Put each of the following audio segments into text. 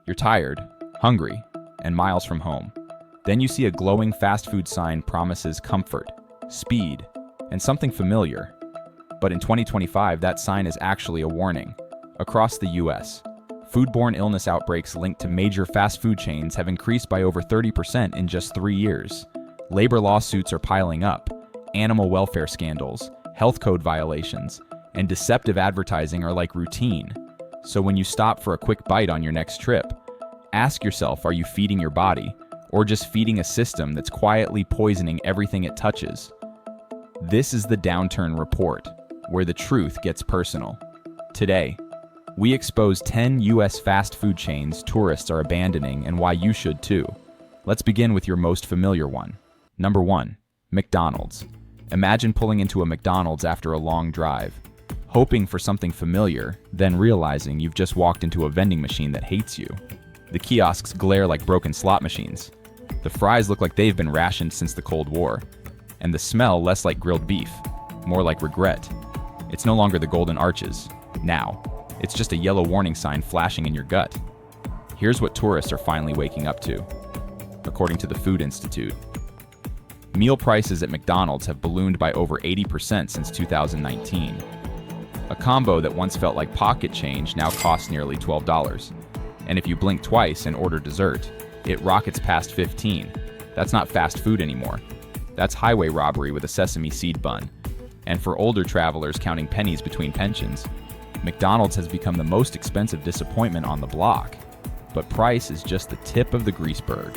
You're tired, hungry, and miles from home. Then you see a glowing fast food sign promises comfort, speed, and something familiar. But in 2025, that sign is actually a warning. Across the US, foodborne illness outbreaks linked to major fast food chains have increased by over 30% in just 3 years. Labor lawsuits are piling up. Animal welfare scandals, health code violations, and deceptive advertising are like routine. So when you stop for a quick bite on your next trip, ask yourself, are you feeding your body, or just feeding a system that's quietly poisoning everything it touches? This is the Downturn Report, where the truth gets personal. Today, we expose 10 US fast food chains tourists are abandoning and why you should too. Let's begin with your most familiar one. Number 1. McDonald's. Imagine pulling into a McDonald's after a long drive, hoping for something familiar, then realizing you've just walked into a vending machine that hates you. The kiosks glare like broken slot machines. The fries look like they've been rationed since the Cold War. And the smell less like grilled beef, more like regret. It's no longer the golden arches. Now, it's just a yellow warning sign flashing in your gut. Here's what tourists are finally waking up to, according to the Food Institute. Meal prices at McDonald's have ballooned by over 80% since 2019. A combo that once felt like pocket change now costs nearly $12. And if you blink twice and order dessert, it rockets past $15. That's not fast food anymore. That's highway robbery with a sesame seed bun. And for older travelers counting pennies between pensions, McDonald's has become the most expensive disappointment on the block. But price is just the tip of the greaseberg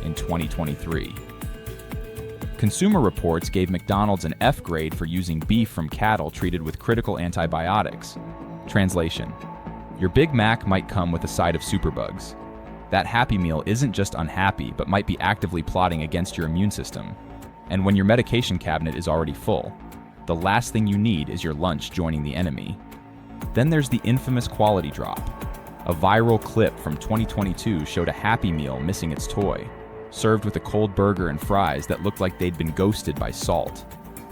in 2023. Consumer Reports gave McDonald's an F grade for using beef from cattle treated with critical antibiotics. Translation: your Big Mac might come with a side of superbugs. That Happy Meal isn't just unhappy, but might be actively plotting against your immune system. And when your medication cabinet is already full, the last thing you need is your lunch joining the enemy. Then there's the infamous quality drop. A viral clip from 2022 showed a Happy Meal missing its toy, served with a cold burger and fries that looked like they'd been ghosted by salt.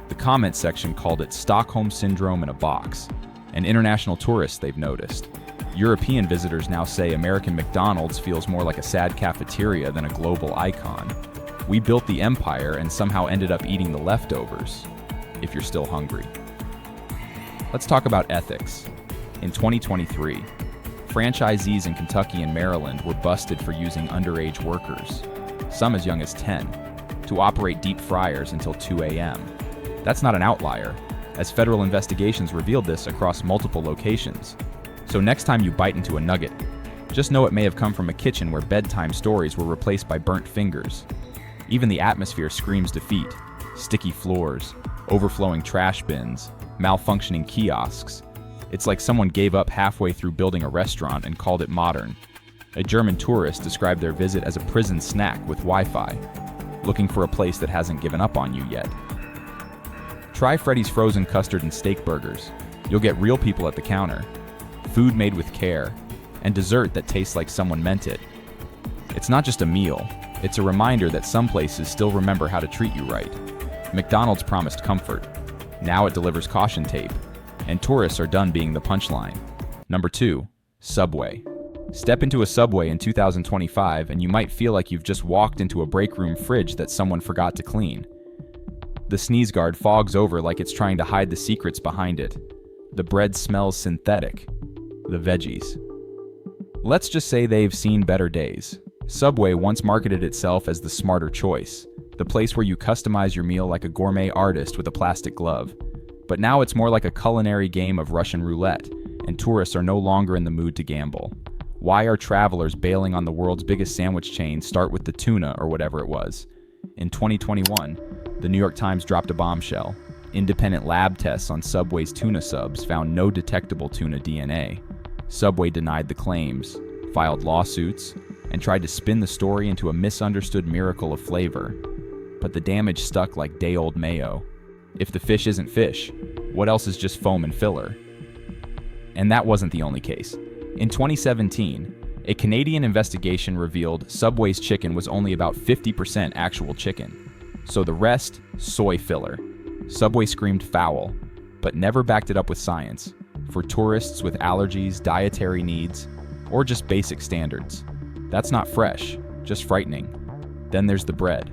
The comment section called it Stockholm Syndrome in a box, and international tourists they've noticed. European visitors now say American McDonald's feels more like a sad cafeteria than a global icon. We built the empire and somehow ended up eating the leftovers, if you're still hungry. Let's talk about ethics. In 2023, franchisees in Kentucky and Maryland were busted for using underage workers, some as young as 10, to operate deep fryers until 2 a.m. That's not an outlier, as federal investigations revealed this across multiple locations. So next time you bite into a nugget, just know it may have come from a kitchen where bedtime stories were replaced by burnt fingers. Even the atmosphere screams defeat. Sticky floors, overflowing trash bins, malfunctioning kiosks. It's like someone gave up halfway through building a restaurant and called it modern. A German tourist described their visit as a prison snack with Wi-Fi, looking for a place that hasn't given up on you yet. Try Freddy's frozen custard and steak burgers. You'll get real people at the counter, food made with care, and dessert that tastes like someone meant it. It's not just a meal, it's a reminder that some places still remember how to treat you right. McDonald's promised comfort. Now it delivers caution tape, and tourists are done being the punchline. Number 2, Subway. Step into a Subway in 2025 and you might feel like you've just walked into a break room fridge that someone forgot to clean. The sneeze guard fogs over like it's trying to hide the secrets behind it. The bread smells synthetic. The veggies. Let's just say they've seen better days. Subway once marketed itself as the smarter choice, the place where you customize your meal like a gourmet artist with a plastic glove. But now it's more like a culinary game of Russian roulette, and tourists are no longer in the mood to gamble. Why are travelers bailing on the world's biggest sandwich chain start with the tuna or whatever it was? In 2021, the New York Times dropped a bombshell. Independent lab tests on Subway's tuna subs found no detectable tuna DNA. Subway denied the claims, filed lawsuits, and tried to spin the story into a misunderstood miracle of flavor. But the damage stuck like day-old mayo. If the fish isn't fish, what else is just foam and filler? And that wasn't the only case. In 2017, a Canadian investigation revealed Subway's chicken was only about 50% actual chicken. So the rest, soy filler. Subway screamed foul, but never backed it up with science. For tourists with allergies, dietary needs, or just basic standards. That's not fresh, just frightening. Then there's the bread.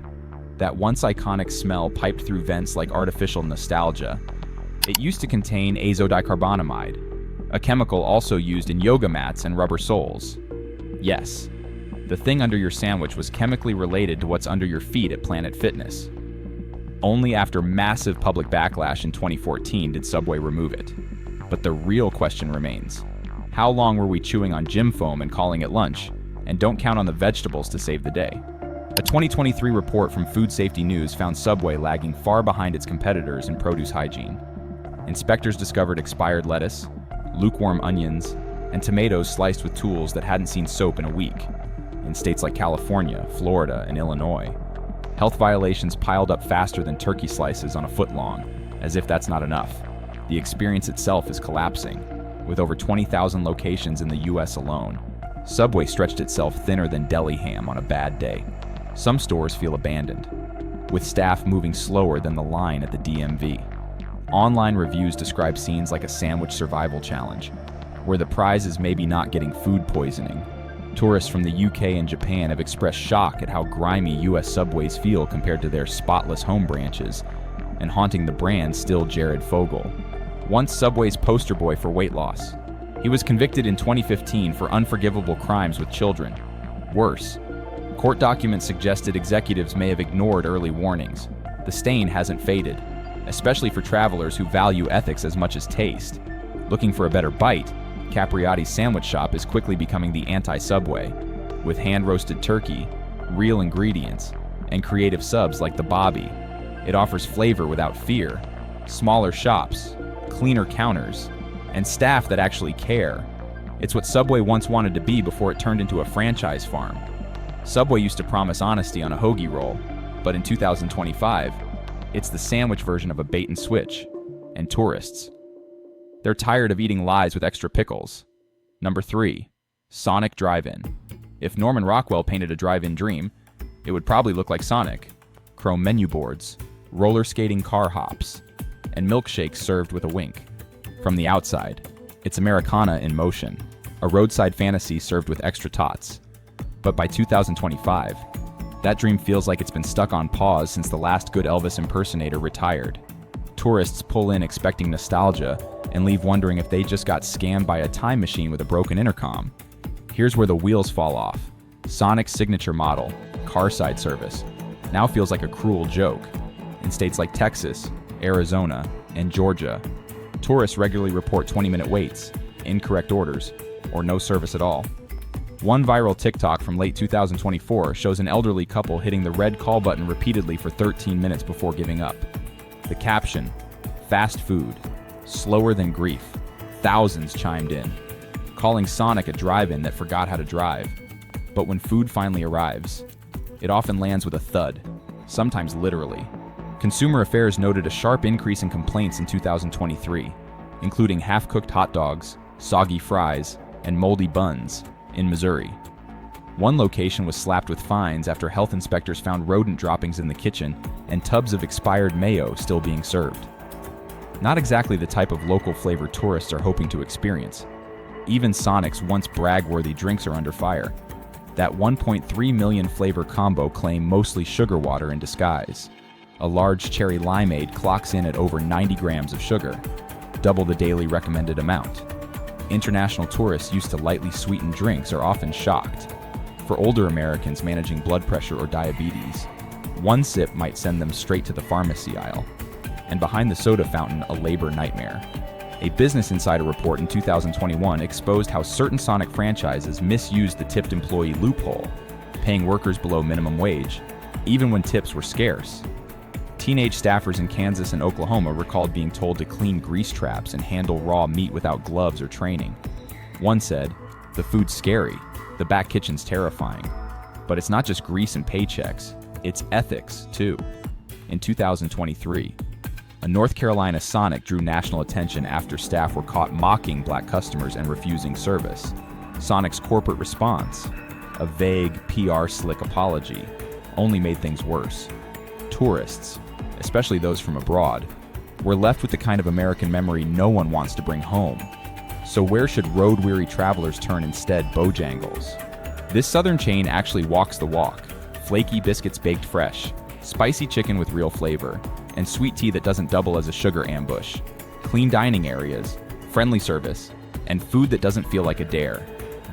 That once iconic smell piped through vents like artificial nostalgia. It used to contain azodicarbonamide, a chemical also used in yoga mats and rubber soles. Yes, the thing under your sandwich was chemically related to what's under your feet at Planet Fitness. Only after massive public backlash in 2014 did Subway remove it. But the real question remains. How long were we chewing on gym foam and calling it lunch? And don't count on the vegetables to save the day. A 2023 report from Food Safety News found Subway lagging far behind its competitors in produce hygiene. Inspectors discovered expired lettuce, lukewarm onions, and tomatoes sliced with tools that hadn't seen soap in a week. In states like California, Florida, and Illinois, health violations piled up faster than turkey slices on a foot long, as if that's not enough. The experience itself is collapsing. With over 20,000 locations in the US alone, Subway stretched itself thinner than deli ham on a bad day. Some stores feel abandoned, with staff moving slower than the line at the DMV. Online reviews describe scenes like a sandwich survival challenge, where the prize is maybe not getting food poisoning. Tourists from the UK and Japan have expressed shock at how grimy US Subways feel compared to their spotless home branches, and haunting the brand still Jared Fogle, once Subway's poster boy for weight loss. He was convicted in 2015 for unforgivable crimes with children. Worse, court documents suggested executives may have ignored early warnings. The stain hasn't faded, especially for travelers who value ethics as much as taste. Looking for a better bite, Capriati's sandwich shop is quickly becoming the anti-Subway, with hand-roasted turkey, real ingredients, and creative subs like the Bobby. It offers flavor without fear, smaller shops, cleaner counters, and staff that actually care. It's what Subway once wanted to be before it turned into a franchise farm. Subway used to promise honesty on a hoagie roll, but in 2025, it's the sandwich version of a bait and switch, and tourists. They're tired of eating lies with extra pickles. Number 3, Sonic Drive-In. If Norman Rockwell painted a drive-in dream, it would probably look like Sonic. Chrome menu boards, roller skating car hops, and milkshakes served with a wink. From the outside, it's Americana in motion, a roadside fantasy served with extra tots. But by 2025, that dream feels like it's been stuck on pause since the last good Elvis impersonator retired. Tourists pull in expecting nostalgia and leave wondering if they just got scammed by a time machine with a broken intercom. Here's where the wheels fall off. Sonic's signature model, car-side service, now feels like a cruel joke. In states like Texas, Arizona, and Georgia, tourists regularly report 20-minute waits, incorrect orders, or no service at all. One viral TikTok from late 2024 shows an elderly couple hitting the red call button repeatedly for 13 minutes before giving up. The caption, "Fast food, slower than grief." Thousands chimed in, calling Sonic a drive-in that forgot how to drive. But when food finally arrives, it often lands with a thud, sometimes literally. Consumer Affairs noted a sharp increase in complaints in 2023, including half-cooked hot dogs, soggy fries, and moldy buns in Missouri. One location was slapped with fines after health inspectors found rodent droppings in the kitchen and tubs of expired mayo still being served. Not exactly the type of local flavor tourists are hoping to experience. Even Sonic's once brag-worthy drinks are under fire. That 1.3 million flavor combo claim mostly sugar water in disguise. A large cherry limeade clocks in at over 90 grams of sugar, double the daily recommended amount. International tourists used to lightly sweetened drinks are often shocked. For older Americans managing blood pressure or diabetes, one sip might send them straight to the pharmacy aisle. And behind the soda fountain, a labor nightmare. A Business Insider report in 2021 exposed how certain Sonic franchises misused the tipped employee loophole, paying workers below minimum wage, even when tips were scarce. Teenage staffers in Kansas and Oklahoma recalled being told to clean grease traps and handle raw meat without gloves or training. One said, "The food's scary, the back kitchen's terrifying." But it's not just grease and paychecks, it's ethics, too. In 2023, a North Carolina Sonic drew national attention after staff were caught mocking black customers and refusing service. Sonic's corporate response, a vague PR slick apology, only made things worse. Tourists, especially those from abroad, were left with the kind of American memory no one wants to bring home. So where should road-weary travelers turn instead? Bojangles. This southern chain actually walks the walk. Flaky biscuits baked fresh, spicy chicken with real flavor, and sweet tea that doesn't double as a sugar ambush. Clean dining areas, friendly service, and food that doesn't feel like a dare.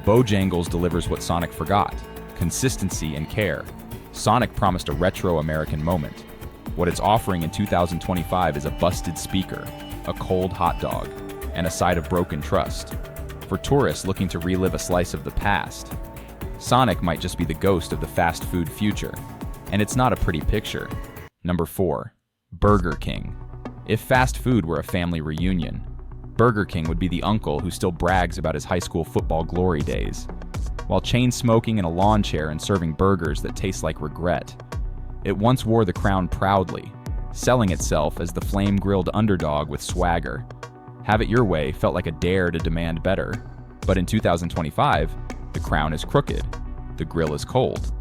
Bojangles delivers what Sonic forgot: consistency and care. Sonic promised a retro American moment. What it's offering in 2025 is a busted speaker, a cold hot dog, and a side of broken trust. For tourists looking to relive a slice of the past, Sonic might just be the ghost of the fast food future. And it's not a pretty picture. Number 4. Burger King. If fast food were a family reunion, Burger King would be the uncle who still brags about his high school football glory days, while chain smoking in a lawn chair and serving burgers that taste like regret. It once wore the crown proudly, selling itself as the flame-grilled underdog with swagger. Have it your way felt like a dare to demand better. But in 2025, the crown is crooked, the grill is cold,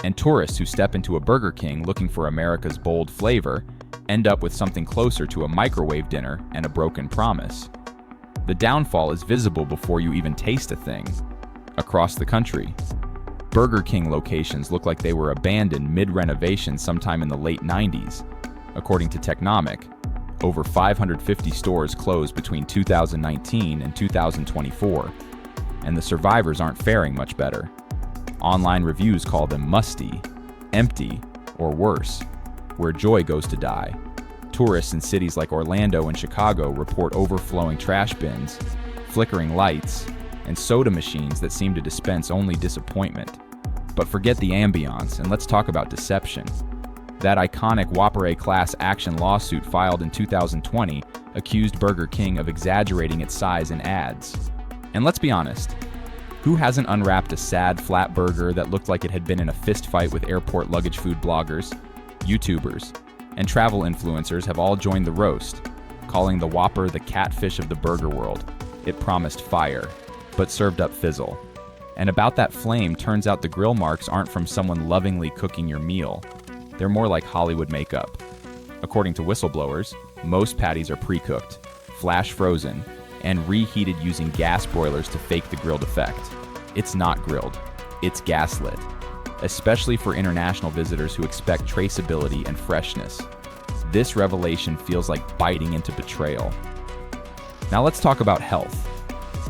and tourists who step into a Burger King looking for America's bold flavor end up with something closer to a microwave dinner and a broken promise. The downfall is visible before you even taste a thing. Across the country, Burger King locations look like they were abandoned mid-renovation sometime in the late 90s. According to Technomic, over 550 stores closed between 2019 and 2024, and the survivors aren't faring much better. Online reviews call them musty, empty, or worse, where joy goes to die. Tourists in cities like Orlando and Chicago report overflowing trash bins, flickering lights, and soda machines that seem to dispense only disappointment. But forget the ambiance, and let's talk about deception. That iconic Whopper A class action lawsuit filed in 2020 accused Burger King of exaggerating its size in ads. And let's be honest, who hasn't unwrapped a sad flat burger that looked like it had been in a fistfight with airport luggage food bloggers? YouTubers and travel influencers have all joined the roast, calling the Whopper the catfish of the burger world. It promised fire, but served up fizzle. And about that flame, turns out the grill marks aren't from someone lovingly cooking your meal. They're more like Hollywood makeup. According to whistleblowers, most patties are pre-cooked, flash frozen, and reheated using gas broilers to fake the grilled effect. It's not grilled, it's gaslit, especially for international visitors who expect traceability and freshness. This revelation feels like biting into betrayal. Now let's talk about health.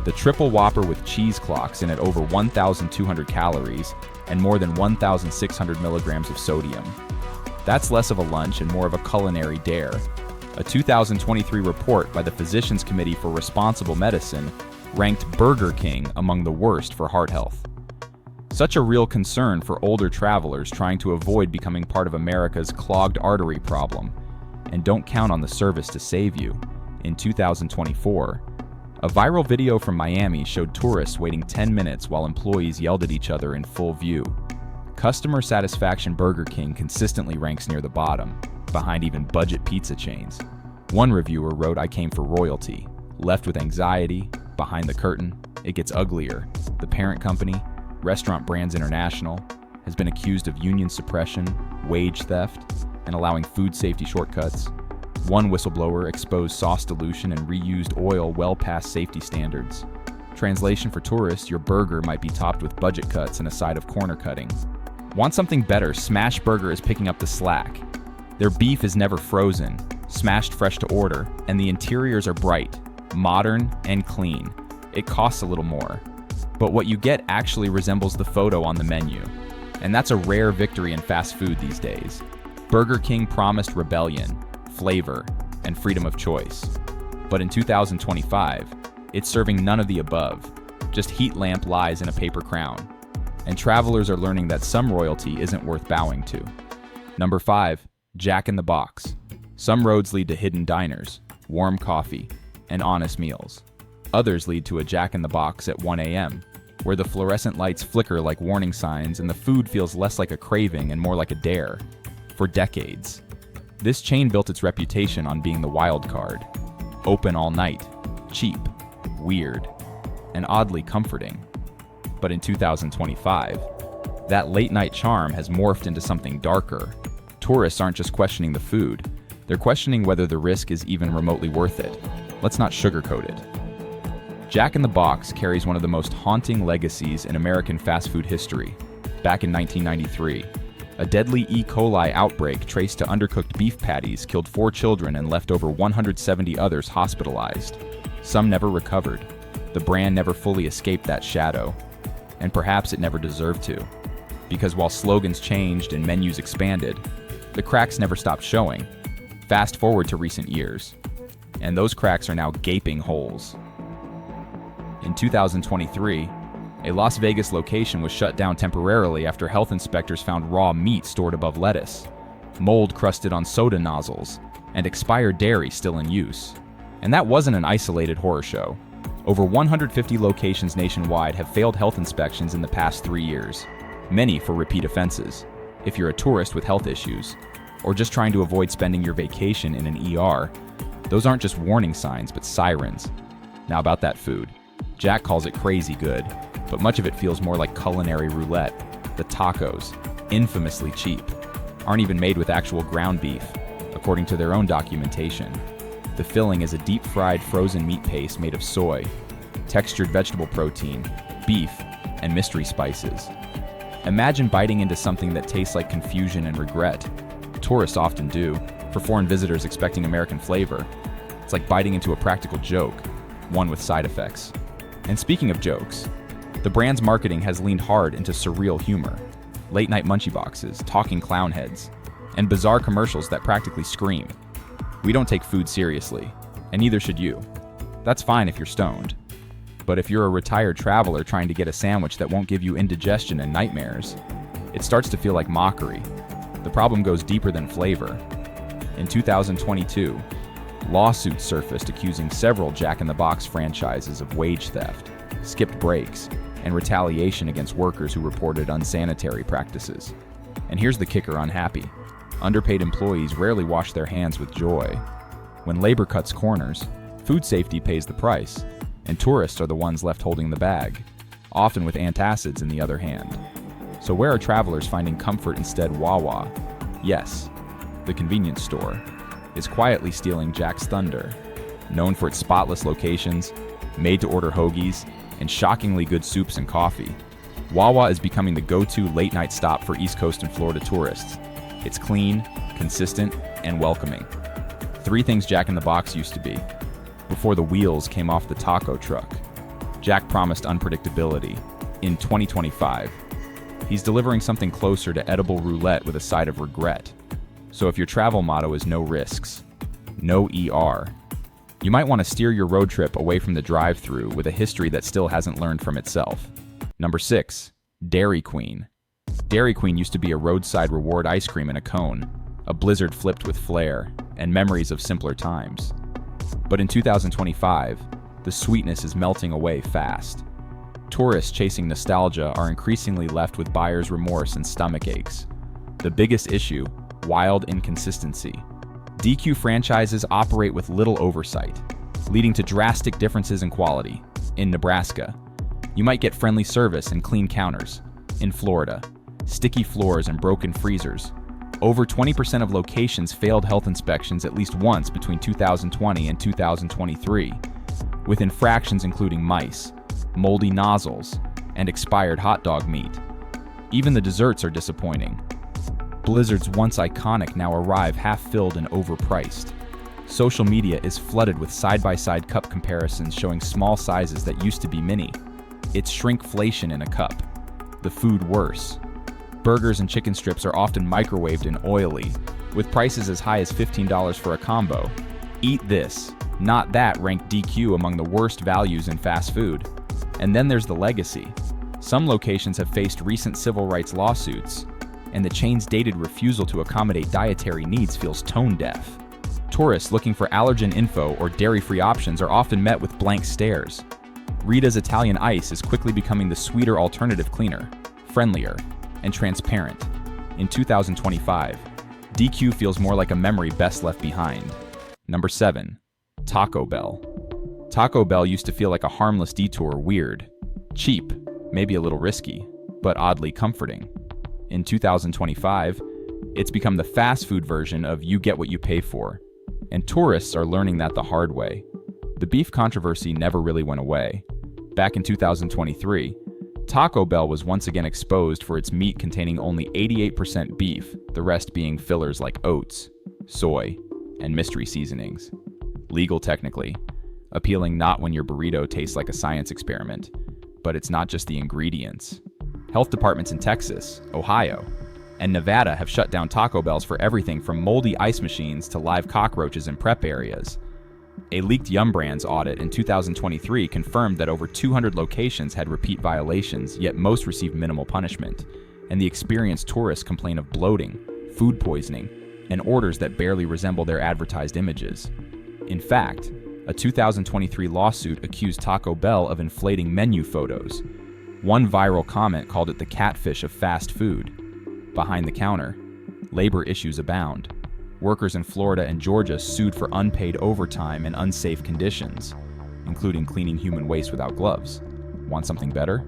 The triple Whopper with cheese clocks in at over 1,200 calories and more than 1,600 milligrams of sodium. That's less of a lunch and more of a culinary dare. A 2023 report by the Physicians Committee for Responsible Medicine ranked Burger King among the worst for heart health. Such a real concern for older travelers trying to avoid becoming part of America's clogged artery problem. And don't count on the service to save you. In 2024, a viral video from Miami showed tourists waiting 10 minutes while employees yelled at each other in full view. Customer satisfaction. Burger King consistently ranks near the bottom, behind even budget pizza chains. One reviewer wrote, "I came for royalty." Left with anxiety, behind the curtain, it gets uglier. The parent company, Restaurant Brands International, has been accused of union suppression, wage theft, and allowing food safety shortcuts. One whistleblower exposed sauce dilution and reused oil well past safety standards. Translation for tourists, your burger might be topped with budget cuts and a side of corner cutting. Want something better? Smash Burger is picking up the slack. Their beef is never frozen, smashed fresh to order, and the interiors are bright, modern, and clean. It costs a little more, but what you get actually resembles the photo on the menu. And that's a rare victory in fast food these days. Burger King promised rebellion, flavor, and freedom of choice. But in 2025, it's serving none of the above, just heat lamp lies in a paper crown. And travelers are learning that some royalty isn't worth bowing to. Number 5, Jack in the Box. Some roads lead to hidden diners, warm coffee, and honest meals. Others lead to a Jack in the Box at 1 a.m., where the fluorescent lights flicker like warning signs and the food feels less like a craving and more like a dare. For decades, this chain built its reputation on being the wild card. Open all night, cheap, weird, and oddly comforting. But in 2025, that late-night charm has morphed into something darker. Tourists aren't just questioning the food, they're questioning whether the risk is even remotely worth it. Let's not sugarcoat it. Jack in the Box carries one of the most haunting legacies in American fast food history. Back in 1993, a deadly E. coli outbreak traced to undercooked beef patties killed 4 children and left over 170 others hospitalized. Some never recovered. The brand never fully escaped that shadow. And perhaps it never deserved to. Because while slogans changed and menus expanded, the cracks never stopped showing. Fast forward to recent years, and those cracks are now gaping holes. In 2023, a Las Vegas location was shut down temporarily after health inspectors found raw meat stored above lettuce, mold crusted on soda nozzles, and expired dairy still in use. And that wasn't an isolated horror show. Over 150 locations nationwide have failed health inspections in the past 3 years, many for repeat offenses. If you're a tourist with health issues, or just trying to avoid spending your vacation in an ER, those aren't just warning signs, but sirens. Now about that food. Jack calls it crazy good, but much of it feels more like culinary roulette. The tacos, infamously cheap, aren't even made with actual ground beef, according to their own documentation. The filling is a deep-fried frozen meat paste made of soy, textured vegetable protein, beef, and mystery spices. Imagine biting into something that tastes like confusion and regret. Tourists often do, for foreign visitors expecting American flavor. It's like biting into a practical joke, one with side effects. And speaking of jokes, the brand's marketing has leaned hard into surreal humor, late-night munchie boxes, talking clown heads, and bizarre commercials that practically scream. We don't take food seriously, and neither should you. That's fine if you're stoned. But if you're a retired traveler trying to get a sandwich that won't give you indigestion and nightmares, it starts to feel like mockery. The problem goes deeper than flavor. In 2022, lawsuits surfaced accusing several Jack in the Box franchises of wage theft, skipped breaks, and retaliation against workers who reported unsanitary practices. And here's the kicker unhappy. Underpaid employees rarely wash their hands with joy. When labor cuts corners, food safety pays the price, and tourists are the ones left holding the bag, often with antacids in the other hand. So where are travelers finding comfort instead? Wawa, yes, the convenience store, is quietly stealing Jack's thunder. Known for its spotless locations, made-to-order hoagies, and shockingly good soups and coffee, Wawa is becoming the go-to late-night stop for East Coast and Florida tourists. It's clean, consistent, and welcoming. 3 things Jack in the Box used to be, before the wheels came off the taco truck. Jack promised unpredictability. In 2025, he's delivering something closer to edible roulette with a side of regret. So if your travel motto is no risks, no ER, you might want to steer your road trip away from the drive-thru with a history that still hasn't learned from itself. Number 6, Dairy Queen. Dairy Queen used to be a roadside reward ice cream in a cone, a blizzard flipped with flair, and memories of simpler times. But in 2025, the sweetness is melting away fast. Tourists chasing nostalgia are increasingly left with buyer's remorse and stomach aches. The biggest issue, wild inconsistency. DQ franchises operate with little oversight, leading to drastic differences in quality. In Nebraska, you might get friendly service and clean counters. In Florida, sticky floors and broken freezers. Over 20% of locations failed health inspections at least once between 2020 and 2023, with infractions including mice, moldy nozzles, and expired hot dog meat. Even the desserts are disappointing. Blizzards once iconic now arrive half-filled and overpriced. Social media is flooded with side-by-side cup comparisons showing small sizes that used to be mini. It's shrinkflation in a cup. The food worse. Burgers and chicken strips are often microwaved and oily, with prices as high as $15 for a combo. Eat this, not that ranked DQ among the worst values in fast food. And then there's the legacy. Some locations have faced recent civil rights lawsuits, and the chain's dated refusal to accommodate dietary needs feels tone-deaf. Tourists looking for allergen info or dairy-free options are often met with blank stares. Rita's Italian Ice is quickly becoming the sweeter alternative, cleaner, friendlier, and transparent. In 2025, DQ feels more like a memory best left behind. Number 7, Taco Bell. Taco Bell used to feel like a harmless detour, weird, cheap, maybe a little risky, but oddly comforting. In 2025, it's become the fast food version of you get what you pay for, and tourists are learning that the hard way. The beef controversy never really went away. Back in 2023, Taco Bell was once again exposed for its meat containing only 88% beef, the rest being fillers like oats, soy, and mystery seasonings. Legal technically, appealing not when your burrito tastes like a science experiment. But it's not just the ingredients. Health departments in Texas, Ohio, and Nevada have shut down Taco Bells for everything from moldy ice machines to live cockroaches in prep areas. A leaked Yum Brands audit in 2023 confirmed that over 200 locations had repeat violations, yet most received minimal punishment, and the experienced tourists complain of bloating, food poisoning, and orders that barely resemble their advertised images. In fact, a 2023 lawsuit accused Taco Bell of inflating menu photos. One viral comment called it the catfish of fast food. Behind the counter, labor issues abound. Workers in Florida and Georgia sued for unpaid overtime and unsafe conditions, including cleaning human waste without gloves. Want something better?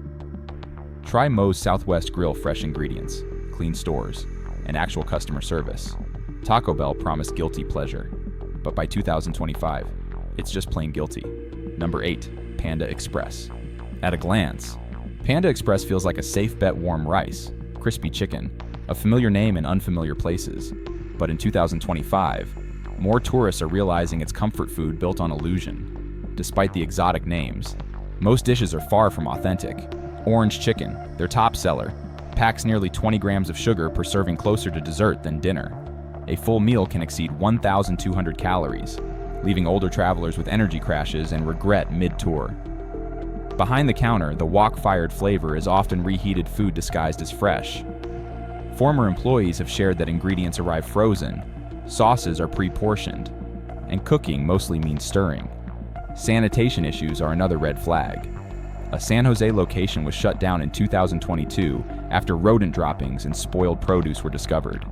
Try Moe's Southwest Grill fresh ingredients, clean stores, and actual customer service. Taco Bell promised guilty pleasure, but by 2025, it's just plain guilty. Number 8, Panda Express. At a glance, Panda Express feels like a safe bet warm rice, crispy chicken, a familiar name in unfamiliar places. But in 2025, more tourists are realizing it's comfort food built on illusion. Despite the exotic names, most dishes are far from authentic. Orange chicken, their top seller, packs nearly 20 grams of sugar per serving, closer to dessert than dinner. A full meal can exceed 1,200 calories, leaving older travelers with energy crashes and regret mid-tour. Behind the counter, the wok-fired flavor is often reheated food disguised as fresh. Former employees have shared that ingredients arrive frozen, sauces are pre-portioned, and cooking mostly means stirring. Sanitation issues are another red flag. A San Jose location was shut down in 2022 after rodent droppings and spoiled produce were discovered.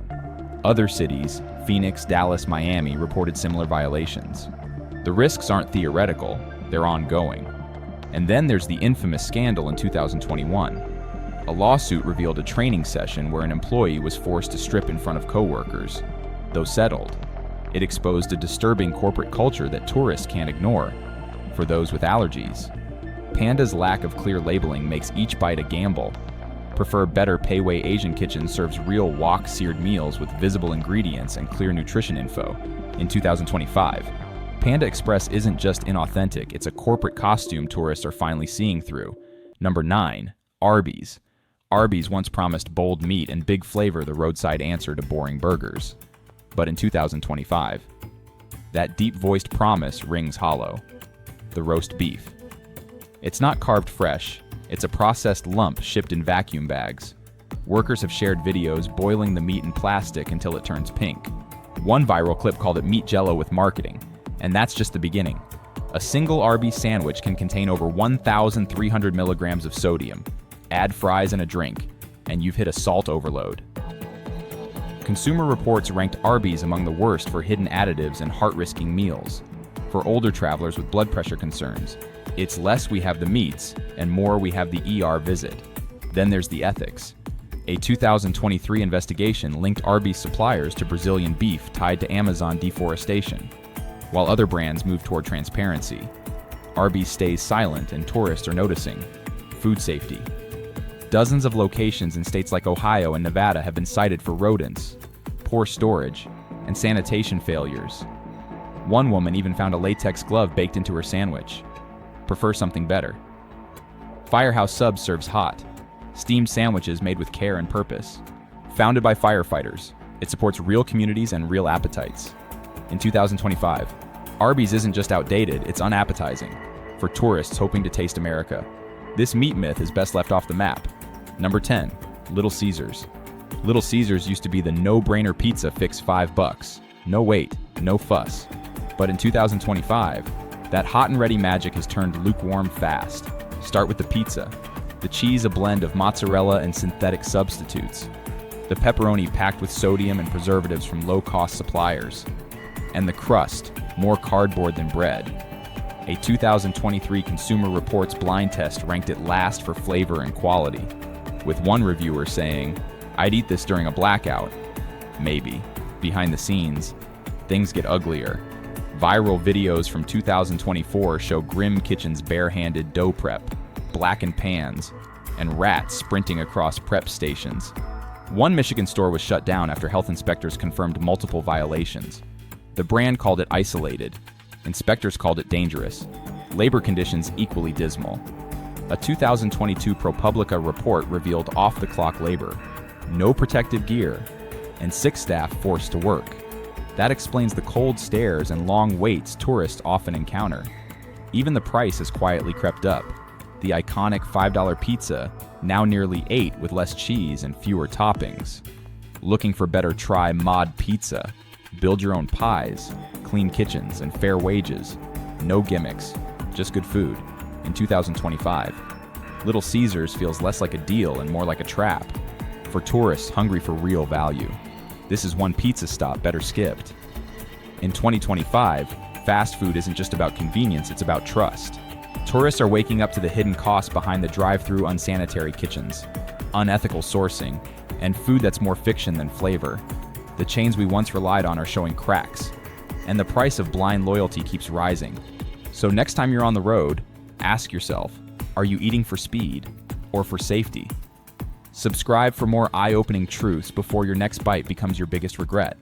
Other cities, Phoenix, Dallas, Miami, reported similar violations. The risks aren't theoretical, they're ongoing. And then there's the infamous scandal in 2021. A lawsuit revealed a training session where an employee was forced to strip in front of coworkers. Though settled, it exposed a disturbing corporate culture that tourists can't ignore. For those with allergies, Panda's lack of clear labeling makes each bite a gamble. Prefer Better Payway Asian Kitchen serves real wok-seared meals with visible ingredients and clear nutrition info. In 2025, Panda Express isn't just inauthentic, it's a corporate costume tourists are finally seeing through. Number 9, Arby's. Arby's once promised bold meat and big flavor, the roadside answer to boring burgers. But in 2025, that deep-voiced promise rings hollow. The roast beef. It's not carved fresh. It's a processed lump shipped in vacuum bags. Workers have shared videos boiling the meat in plastic until it turns pink. One viral clip called it meat jello with marketing, and that's just the beginning. A single Arby's sandwich can contain over 1,300 milligrams of sodium. Add fries and a drink, and you've hit a salt overload. Consumer Reports ranked Arby's among the worst for hidden additives and heart-risking meals. For older travelers with blood pressure concerns, it's less we have the meats, and more we have the ER visit. Then there's the ethics. A 2023 investigation linked Arby's suppliers to Brazilian beef tied to Amazon deforestation. While other brands move toward transparency, Arby's stays silent and tourists are noticing. Food safety. Dozens of locations in states like Ohio and Nevada have been cited for rodents, poor storage, and sanitation failures. One woman even found a latex glove baked into her sandwich. Prefer something better. Firehouse Subs serves hot, steamed sandwiches made with care and purpose. Founded by firefighters, it supports real communities and real appetites. In 2025, Arby's isn't just outdated, it's unappetizing. For tourists hoping to taste America, this meat myth is best left off the map. Number 10, Little Caesars. Little Caesars used to be the no-brainer pizza fix $5. No wait, no fuss. But in 2025, that hot and ready magic has turned lukewarm fast. Start with the pizza. The cheese a blend of mozzarella and synthetic substitutes. The pepperoni packed with sodium and preservatives from low-cost suppliers. And the crust, more cardboard than bread. A 2023 Consumer Reports blind test ranked it last for flavor and quality, with one reviewer saying, "I'd eat this during a blackout." Maybe. Behind the scenes, things get uglier. Viral videos from 2024 show grim kitchens barehanded dough prep, blackened pans, and rats sprinting across prep stations. One Michigan store was shut down after health inspectors confirmed multiple violations. The brand called it isolated. Inspectors called it dangerous. Labor conditions equally dismal. A 2022 ProPublica report revealed off-the-clock labor, no protective gear, and sick staff forced to work. That explains the cold stares and long waits tourists often encounter. Even the price has quietly crept up. The iconic $5 pizza, now nearly $8 with less cheese and fewer toppings. Looking for better? Try Mod Pizza. Build your own pies, clean kitchens, and fair wages. No gimmicks, just good food. In 2025, Little Caesars feels less like a deal and more like a trap. For tourists hungry for real value. This is one pizza stop better skipped. In 2025, fast food isn't just about convenience, it's about trust. Tourists are waking up to the hidden costs behind the drive-through unsanitary kitchens, unethical sourcing, and food that's more fiction than flavor. The chains we once relied on are showing cracks, and the price of blind loyalty keeps rising. So next time you're on the road, ask yourself, are you eating for speed or for safety? Subscribe for more eye-opening truths before your next bite becomes your biggest regret.